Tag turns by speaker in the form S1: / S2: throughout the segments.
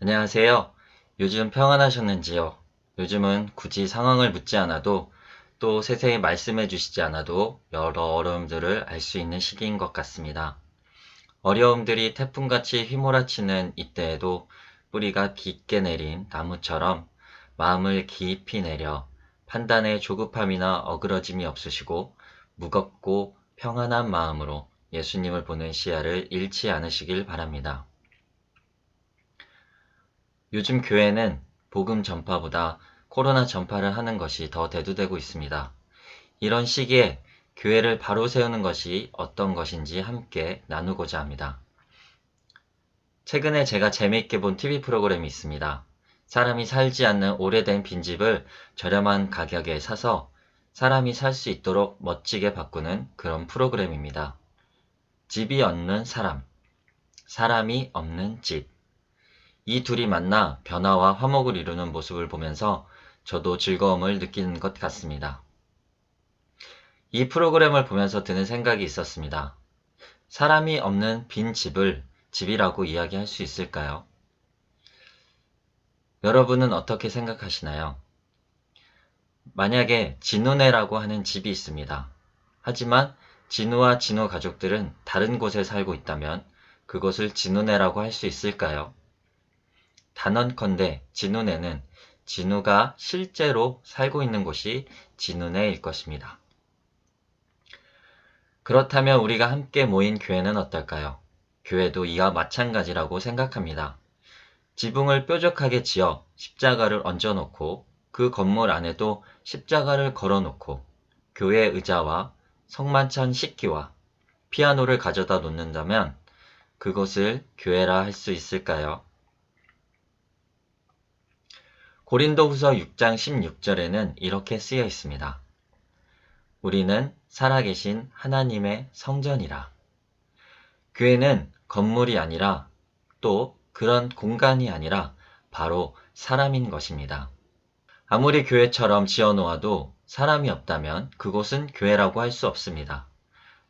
S1: 안녕하세요. 요즘 평안하셨는지요? 요즘은 굳이 상황을 묻지 않아도 또 세세히 말씀해 주시지 않아도 여러 어려움들을 알 수 있는 시기인 것 같습니다. 어려움들이 태풍같이 휘몰아치는 이때에도 뿌리가 깊게 내린 나무처럼 마음을 깊이 내려 판단에 조급함이나 어그러짐이 없으시고 무겁고 평안한 마음으로 예수님을 보는 시야를 잃지 않으시길 바랍니다. 요즘 교회는 복음 전파보다 코로나 전파를 하는 것이 더 대두되고 있습니다. 이런 시기에 교회를 바로 세우는 것이 어떤 것인지 함께 나누고자 합니다. 최근에 제가 재미있게 본 TV 프로그램이 있습니다. 사람이 살지 않는 오래된 빈집을 저렴한 가격에 사서 사람이 살 수 있도록 멋지게 바꾸는 그런 프로그램입니다. 집이 없는 사람, 사람이 없는 집. 이 둘이 만나 변화와 화목을 이루는 모습을 보면서 저도 즐거움을 느끼는 것 같습니다. 이 프로그램을 보면서 드는 생각이 있었습니다. 사람이 없는 빈 집을 집이라고 이야기할 수 있을까요? 여러분은 어떻게 생각하시나요? 만약에 진우네라고 하는 집이 있습니다. 하지만 진우와 진우 가족들은 다른 곳에 살고 있다면 그것을 진우네라고 할 수 있을까요? 단언컨대 진우네는 진우가 실제로 살고 있는 곳이 진우네일 것입니다. 그렇다면 우리가 함께 모인 교회는 어떨까요? 교회도 이와 마찬가지라고 생각합니다. 지붕을 뾰족하게 지어 십자가를 얹어놓고 그 건물 안에도 십자가를 걸어놓고 교회 의자와 성만찬 식기와 피아노를 가져다 놓는다면 그것을 교회라 할 수 있을까요? 고린도후서 6장 16절에는 이렇게 쓰여 있습니다. 우리는 살아계신 하나님의 성전이라. 교회는 건물이 아니라 또 그런 공간이 아니라 바로 사람인 것입니다. 아무리 교회처럼 지어놓아도 사람이 없다면 그곳은 교회라고 할 수 없습니다.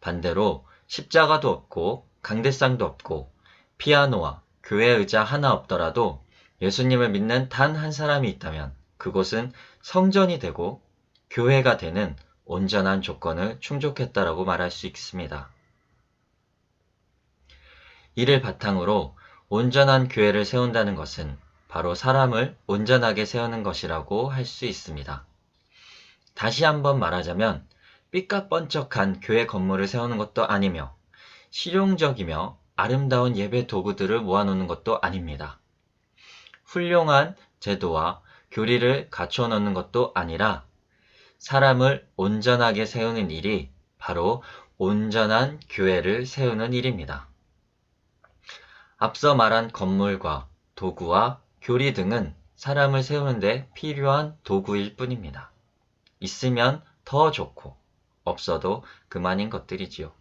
S1: 반대로 십자가도 없고 강대상도 없고 피아노와 교회 의자 하나 없더라도 예수님을 믿는 단 한 사람이 있다면 그곳은 성전이 되고 교회가 되는 온전한 조건을 충족했다라고 말할 수 있습니다. 이를 바탕으로 온전한 교회를 세운다는 것은 바로 사람을 온전하게 세우는 것이라고 할 수 있습니다. 다시 한번 말하자면 삐까뻔쩍한 교회 건물을 세우는 것도 아니며 실용적이며 아름다운 예배 도구들을 모아놓는 것도 아닙니다. 훌륭한 제도와 교리를 갖추어 놓는 것도 아니라 사람을 온전하게 세우는 일이 바로 온전한 교회를 세우는 일입니다. 앞서 말한 건물과 도구와 교리 등은 사람을 세우는데 필요한 도구일 뿐입니다. 있으면 더 좋고 없어도 그만인 것들이지요.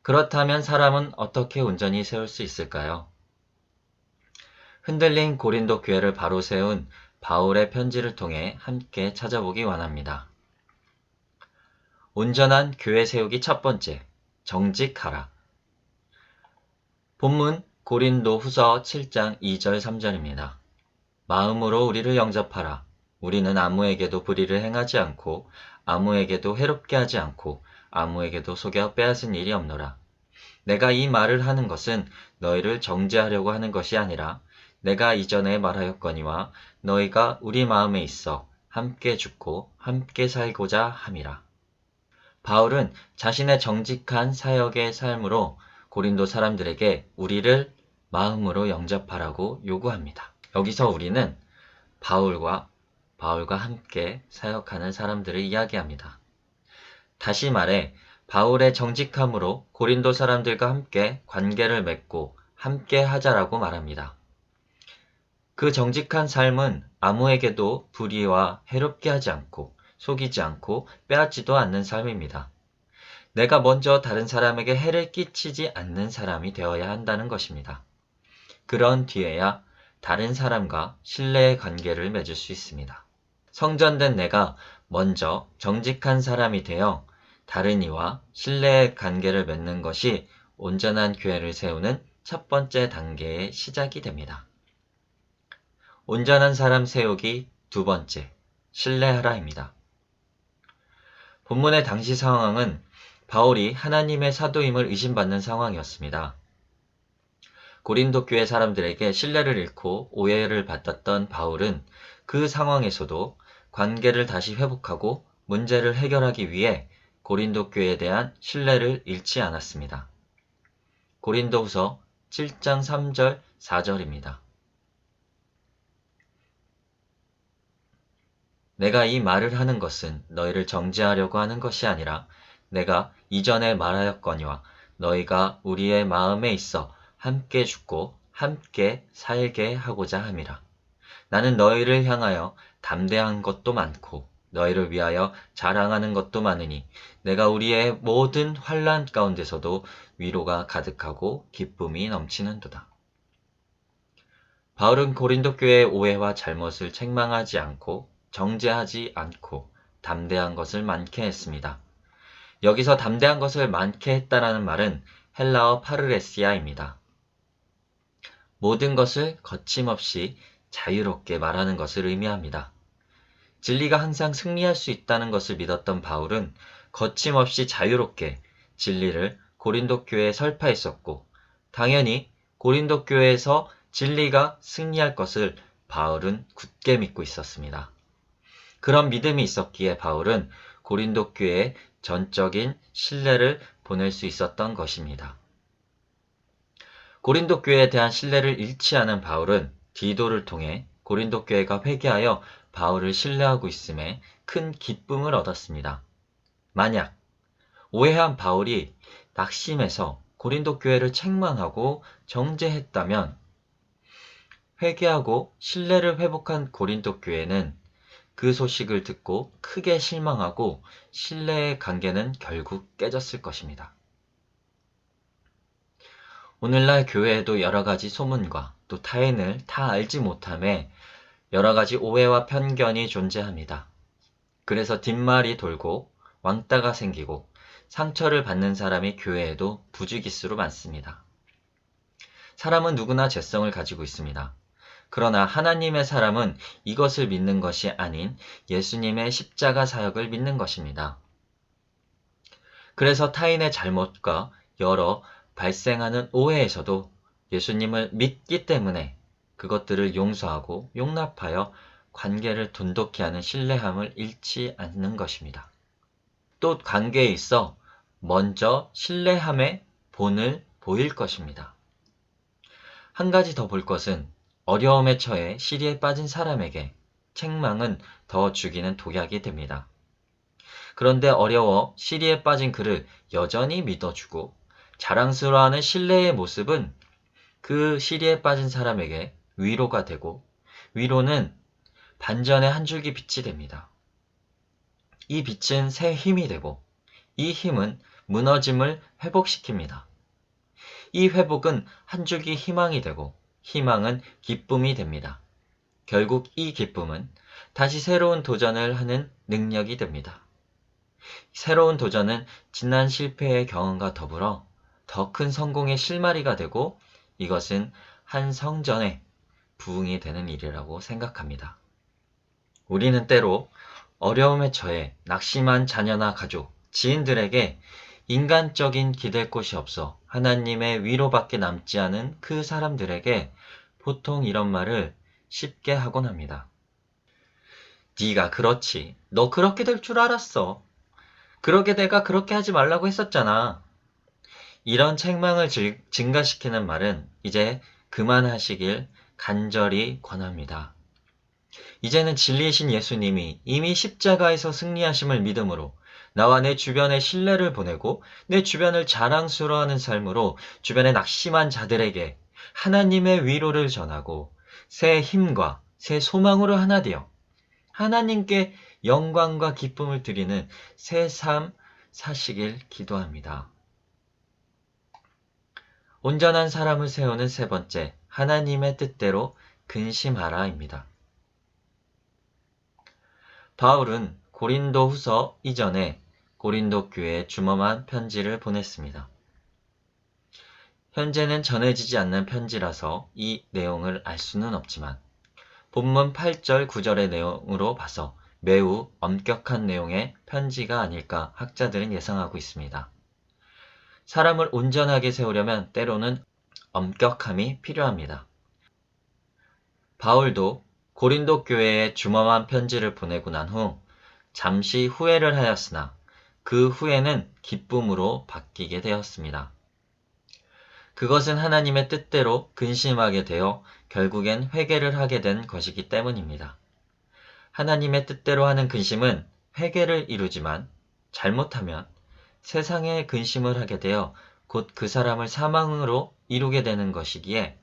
S1: 그렇다면 사람은 어떻게 온전히 세울 수 있을까요? 흔들린 고린도 교회를 바로 세운 바울의 편지를 통해 함께 찾아보기 원합니다. 온전한 교회 세우기 첫 번째, 정직하라. 본문 고린도 후서 7장 2절 3절입니다. 마음으로 우리를 영접하라. 우리는 아무에게도 불의를 행하지 않고 아무에게도 해롭게 하지 않고 아무에게도 속여 빼앗은 일이 없노라. 내가 이 말을 하는 것은 너희를 정죄하려고 하는 것이 아니라 내가 이전에 말하였거니와 너희가 우리 마음에 있어 함께 죽고 함께 살고자 함이라. 바울은 자신의 정직한 사역의 삶으로 고린도 사람들에게 우리를 마음으로 영접하라고 요구합니다. 여기서 우리는 바울과 함께 사역하는 사람들을 이야기합니다. 다시 말해 바울의 정직함으로 고린도 사람들과 함께 관계를 맺고 함께 하자라고 말합니다. 그 정직한 삶은 아무에게도 불의와 해롭게 하지 않고 속이지 않고 빼앗지도 않는 삶입니다. 내가 먼저 다른 사람에게 해를 끼치지 않는 사람이 되어야 한다는 것입니다. 그런 뒤에야 다른 사람과 신뢰의 관계를 맺을 수 있습니다. 성전된 내가 먼저 정직한 사람이 되어 다른 이와 신뢰의 관계를 맺는 것이 온전한 교회를 세우는 첫 번째 단계의 시작이 됩니다. 온전한 사람 세우기 두 번째, 신뢰하라입니다. 본문의 당시 상황은 바울이 하나님의 사도임을 의심받는 상황이었습니다. 고린도 교회 사람들에게 신뢰를 잃고 오해를 받았던 바울은 그 상황에서도 관계를 다시 회복하고 문제를 해결하기 위해 고린도 교회에 대한 신뢰를 잃지 않았습니다. 고린도후서 7장 3절 4절입니다. 내가 이 말을 하는 것은 너희를 정죄하려고 하는 것이 아니라 내가 이전에 말하였거니와 너희가 우리의 마음에 있어 함께 죽고 함께 살게 하고자 함이라. 나는 너희를 향하여 담대한 것도 많고 너희를 위하여 자랑하는 것도 많으니 내가 우리의 모든 환난 가운데서도 위로가 가득하고 기쁨이 넘치는도다. 바울은 고린도 교회의 오해와 잘못을 책망하지 않고 정죄하지 않고 담대한 것을 많게 했습니다. 여기서 담대한 것을 많게 했다라는 말은 헬라어 파르레시아입니다. 모든 것을 거침없이 자유롭게 말하는 것을 의미합니다. 진리가 항상 승리할 수 있다는 것을 믿었던 바울은 거침없이 자유롭게 진리를 고린도 교회에 설파했었고, 당연히 고린도 교회에서 진리가 승리할 것을 바울은 굳게 믿고 있었습니다. 그런 믿음이 있었기에 바울은 고린도 교회에 전적인 신뢰를 보낼 수 있었던 것입니다. 고린도 교회에 대한 신뢰를 잃지 않은 바울은 디도를 통해 고린도 교회가 회개하여 바울을 신뢰하고 있음에 큰 기쁨을 얻었습니다. 만약 오해한 바울이 낙심해서 고린도 교회를 책망하고 정죄했다면 회개하고 신뢰를 회복한 고린도 교회는 그 소식을 듣고 크게 실망하고 신뢰의 관계는 결국 깨졌을 것입니다. 오늘날 교회에도 여러 가지 소문과 또 타인을 다 알지 못함에 여러 가지 오해와 편견이 존재합니다. 그래서 뒷말이 돌고 왕따가 생기고 상처를 받는 사람이 교회에도 부지기수로 많습니다. 사람은 누구나 죄성을 가지고 있습니다. 그러나 하나님의 사람은 이것을 믿는 것이 아닌 예수님의 십자가 사역을 믿는 것입니다. 그래서 타인의 잘못과 여러 발생하는 오해에서도 예수님을 믿기 때문에 그것들을 용서하고 용납하여 관계를 돈독히 하는 신뢰함을 잃지 않는 것입니다. 또 관계에 있어 먼저 신뢰함의 본을 보일 것입니다. 한 가지 더 볼 것은 어려움에 처해 시리에 빠진 사람에게 책망은 더 죽이는 독약이 됩니다. 그런데 어려워 시리에 빠진 그를 여전히 믿어주고 자랑스러워하는 신뢰의 모습은 그 시리에 빠진 사람에게 위로가 되고 위로는 반전의 한 줄기 빛이 됩니다. 이 빛은 새 힘이 되고 이 힘은 무너짐을 회복시킵니다. 이 회복은 한 줄기 희망이 되고 희망은 기쁨이 됩니다. 결국 이 기쁨은 다시 새로운 도전을 하는 능력이 됩니다. 새로운 도전은 지난 실패의 경험과 더불어 더 큰 성공의 실마리가 되고 이것은 한 성전의 부흥이 되는 일이라고 생각합니다. 우리는 때로 어려움에 처해 낙심한 자녀나 가족, 지인들에게 인간적인 기댈 곳이 없어 하나님의 위로밖에 남지 않은 그 사람들에게 보통 이런 말을 쉽게 하곤 합니다. 네가 그렇지. 너 그렇게 될 줄 알았어. 그러게 내가 그렇게 하지 말라고 했었잖아. 이런 책망을 증가시키는 말은 이제 그만하시길 간절히 권합니다. 이제는 진리이신 예수님이 이미 십자가에서 승리하심을 믿음으로 나와 내 주변에 신뢰를 보내고 내 주변을 자랑스러워하는 삶으로 주변의 낙심한 자들에게 하나님의 위로를 전하고 새 힘과 새 소망으로 하나 되어 하나님께 영광과 기쁨을 드리는 새 삶 사시길 기도합니다. 온전한 사람을 세우는 세 번째, 하나님의 뜻대로 근심하라입니다. 바울은 고린도 후서 이전에 고린도 교회에 주엄한 편지를 보냈습니다. 현재는 전해지지 않는 편지라서 이 내용을 알 수는 없지만 본문 8절, 9절의 내용으로 봐서 매우 엄격한 내용의 편지가 아닐까 학자들은 예상하고 있습니다. 사람을 온전하게 세우려면 때로는 엄격함이 필요합니다. 바울도 고린도 교회에 주엄한 편지를 보내고 난 후 잠시 후회를 하였으나 그 후회는 기쁨으로 바뀌게 되었습니다. 그것은 하나님의 뜻대로 근심하게 되어 결국엔 회개를 하게 된 것이기 때문입니다. 하나님의 뜻대로 하는 근심은 회개를 이루지만 잘못하면 세상의 근심을 하게 되어 곧 그 사람을 사망으로 이루게 되는 것이기에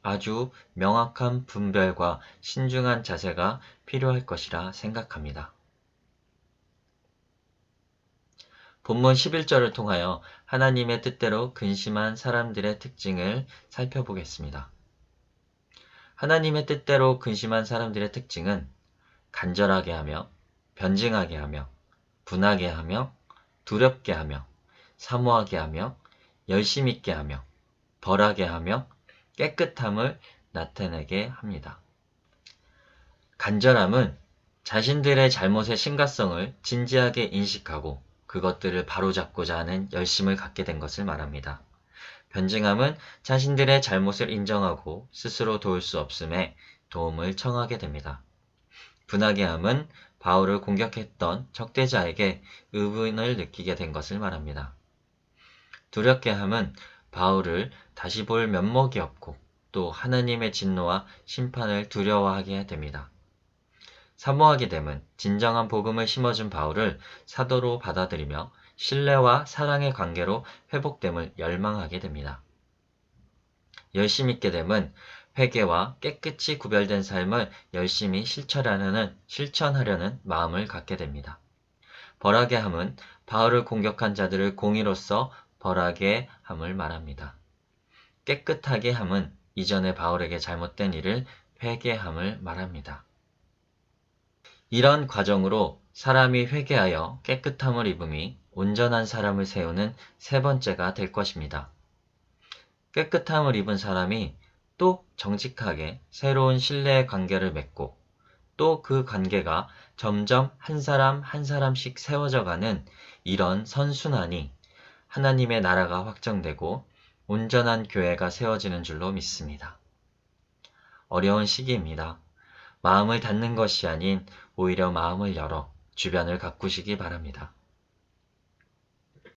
S1: 아주 명확한 분별과 신중한 자세가 필요할 것이라 생각합니다. 본문 11절을 통하여 하나님의 뜻대로 근심한 사람들의 특징을 살펴보겠습니다. 하나님의 뜻대로 근심한 사람들의 특징은 간절하게 하며, 변증하게 하며, 분하게 하며, 두렵게 하며, 사모하게 하며, 열심 있게 하며, 벌하게 하며, 깨끗함을 나타내게 합니다. 간절함은 자신들의 잘못의 심각성을 진지하게 인식하고 그것들을 바로잡고자 하는 열심을 갖게 된 것을 말합니다. 변증함은 자신들의 잘못을 인정하고 스스로 도울 수 없음에 도움을 청하게 됩니다. 분하게 함은 바울을 공격했던 적대자에게 의분을 느끼게 된 것을 말합니다. 두렵게 함은 바울을 다시 볼 면목이 없고 또 하나님의 진노와 심판을 두려워하게 됩니다. 사모하게 됨은 진정한 복음을 심어준 바울을 사도로 받아들이며 신뢰와 사랑의 관계로 회복됨을 열망하게 됩니다. 열심 있게 됨은 회개와 깨끗이 구별된 삶을 열심히 실천하려는 마음을 갖게 됩니다. 벌하게 함은 바울을 공격한 자들을 공의로서 벌하게 함을 말합니다. 깨끗하게 함은 이전에 바울에게 잘못된 일을 회개함을 말합니다. 이런 과정으로 사람이 회개하여 깨끗함을 입음이 온전한 사람을 세우는 세 번째가 될 것입니다. 깨끗함을 입은 사람이 또 정직하게 새로운 신뢰의 관계를 맺고 또 그 관계가 점점 한 사람 한 사람씩 세워져 가는 이런 선순환이 하나님의 나라가 확정되고 온전한 교회가 세워지는 줄로 믿습니다. 어려운 시기입니다. 마음을 닫는 것이 아닌 오히려 마음을 열어 주변을 가꾸시기 바랍니다.